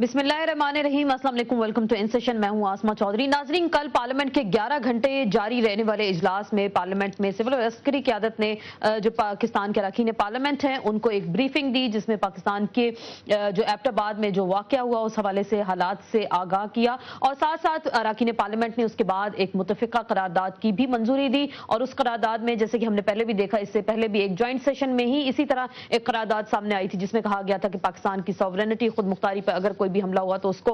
बिस्मिल्लाहिर्रहमानिर्रहीम। अस्सलाम वालेकुम, वेलकम टू इन सेशन। मैं हूं आसमा चौधरी। नाजरीन, कल पार्लियामेंट के 11 घंटे जारी रहने वाले इजलास में पार्लियामेंट में सिविल और अस्करी क़यादत ने जो पाकिस्तान के अरकान पार्लियामेंट हैं उनको एक ब्रीफिंग दी, जिसमें पाकिस्तान के जो एबटाबाद में जो वाक़या हुआ उस हवाले से हालात से आगाह किया और साथ साथ अरकान पार्लियामेंट ने उसके बाद एक मुतफ़िक़ा करारदाद की भी मंजूरी दी। और उस करारदाद में, जैसे कि हमने पहले भी देखा, इससे पहले भी एक जॉइंट सेशन में ही इसी तरह एक करारदाद सामने आई थी जिसमें कहा गया था कि पाकिस्तान की सॉवरेनिटी, खुद मुख्तारी पर अगर कोई भी हमला हुआ तो उसको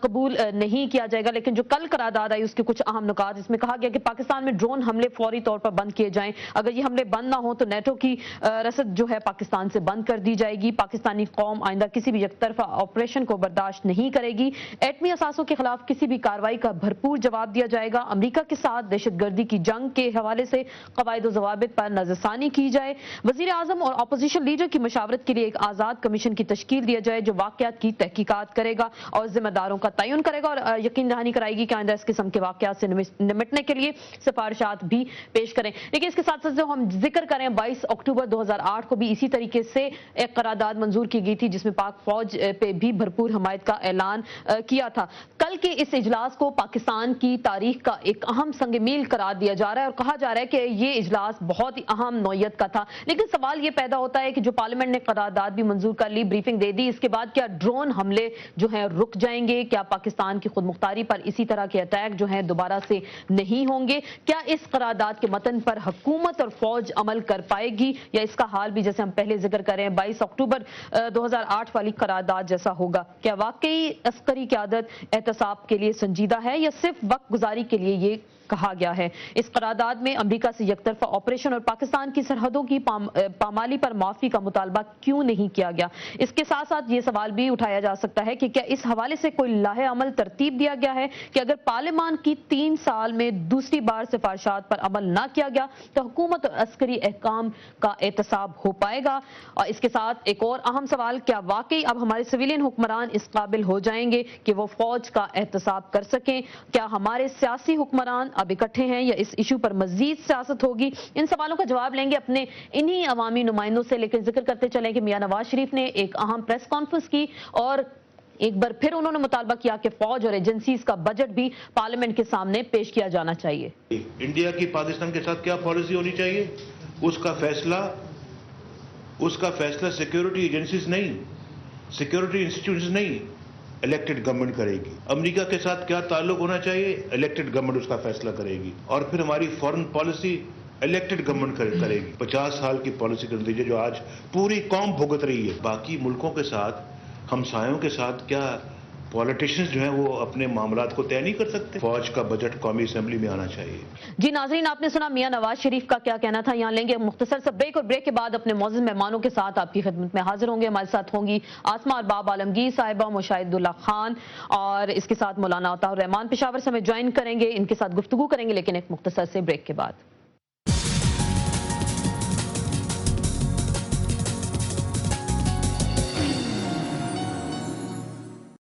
कबूल नहीं किया जाएगा। लेकिन जो कल करारदाद आई उसके कुछ अहम नुकात, इसमें कहा गया कि पाकिस्तान में ड्रोन हमले फौरी तौर पर बंद किए जाएं। अगर ये हमले बंद ना हो तो नेटो की रसद जो है पाकिस्तान से बंद कर दी जाएगी। पाकिस्तानी कौम आइंदा किसी भी यकतरफा ऑपरेशन को बर्दाश्त नहीं करेगी। एटमी असासों के खिलाफ किसी भी कार्रवाई का भरपूर जवाब दिया जाएगा। अमरीका के साथ दहशतगर्दी की जंग के हवाले से कवायद व ज़वाबित पर नजरसानी की जाए। वज़ीर आज़म और अपोजिशन लीडर की मशावरत के लिए एक आज़ाद कमीशन की तश्कील दिया जाए जो वाक़यात की तहकीकात करेगा और जिम्मेदारों का तयन करेगा और यकीन दहानी कराएगी कि आइंदा इस किस्म के वाक़यात से निमटने के लिए सिफारिशात भी पेश करें। लेकिन इसके साथ साथ जो हम जिक्र करें, 22 अक्टूबर 2008 को भी इसी तरीके से एक करारदाद मंजूर की गई थी जिसमें पाक फौज पे भी भरपूर हमायत का ऐलान किया था। कल के इस इजलास को पाकिस्तान की तारीख का एक अहम संग मील करार दिया जा रहा है और कहा जा रहा है कि ये इजलास बहुत ही अहम नौयत का था। लेकिन सवाल ये पैदा होता है कि जो पार्लियामेंट ने करारदाद भी मंजूर कर ली, ब्रीफिंग दे दी, इसके बाद क्या ड्रोन हमले जो है रुक जाएंगे? क्या पाकिस्तान की खुद मुख्तारी पर इसी तरह के अटैक जो है दोबारा से नहीं होंगे? क्या इस करारदाद के मतन पर हुकूमत और फौज अमल कर पाएगी या इसका हाल भी जैसे हम पहले जिक्र करें 22 अक्टूबर 2008 वाली करारदाद जैसा होगा? क्या वाकई अस्करी क़यादत एहतसाब के लिए संजीदा है या सिर्फ वक्त गुजारी के लिए ये कहा गया है? इस करारदाद में अमेरिका से यकतरफा ऑपरेशन और पाकिस्तान की सरहदों की पामाली पर माफी का मुतालबा क्यों नहीं किया गया? इसके साथ साथ ये सवाल भी उठाया जा सकता है कि क्या इस हवाले से कोई लाहे अमल तरतीब दिया गया है कि अगर पार्लियामान की 3 साल में दूसरी बार सिफारिशात पर अमल ना किया गया तो हुकूमत और अस्करी अहकाम का एहतसाब हो पाएगा? और इसके साथ एक और अहम सवाल, क्या वाकई अब हमारे सिविलियन हुक्मरान इस काबिल हो जाएंगे कि वो फौज का एहतसाब कर सकें? क्या हमारे सियासी हुक्मरान अब इकट्ठे हैं या इस इशू पर मजीद सियासत होगी? इन सवालों का जवाब लेंगे अपने इन्हीं अवामी नुमाइंदों से। लेकिन जिक्र करते चलें कि मियां नवाज शरीफ ने एक अहम प्रेस कॉन्फ्रेंस की और एक बार फिर उन्होंने मुतालबा किया कि फौज और एजेंसीज का बजट भी पार्लियामेंट के सामने पेश किया जाना चाहिए। इंडिया की पाकिस्तान के साथ क्या पॉलिसी होनी चाहिए, उसका फैसला सिक्योरिटी एजेंसीज नहीं, सिक्योरिटी इंस्टीट्यूशंस नहीं, इलेक्टेड गवर्नमेंट करेगी। अमेरिका के साथ क्या ताल्लुक होना चाहिए, इलेक्टेड गवर्नमेंट उसका फैसला करेगी। और फिर हमारी फॉरेन पॉलिसी इलेक्टेड गवर्नमेंट करेगी। 50 साल की पॉलिसी कर दीजिए जो आज पूरी कौम भुगत रही है। बाकी मुल्कों के साथ, हमसायों के साथ क्या पॉलिटिशियंस जो हैं वो अपने मामलात को तय नहीं कर सकते? फौज का बजट कौमी असेंबली में आना चाहिए। जी नाजरीन, आपने सुना मियां नवाज शरीफ का क्या कहना था। यहाँ लेंगे मुख्तसर सा ब्रेक और ब्रेक के बाद अपने मौजूद मेहमानों के साथ आपकी खिदमत में हाजिर होंगे। हमारे साथ होंगी आसमा अरबाब आलमगीर साहिबा, मुशाहिदुल्लाह खान और इसके साथ मौलाना अताउर रहमान पेशावर से हमें ज्वाइन करेंगे। इनके साथ गुफ्तगू करेंगे लेकिन एक मुख्तसर से ब्रेक के बाद।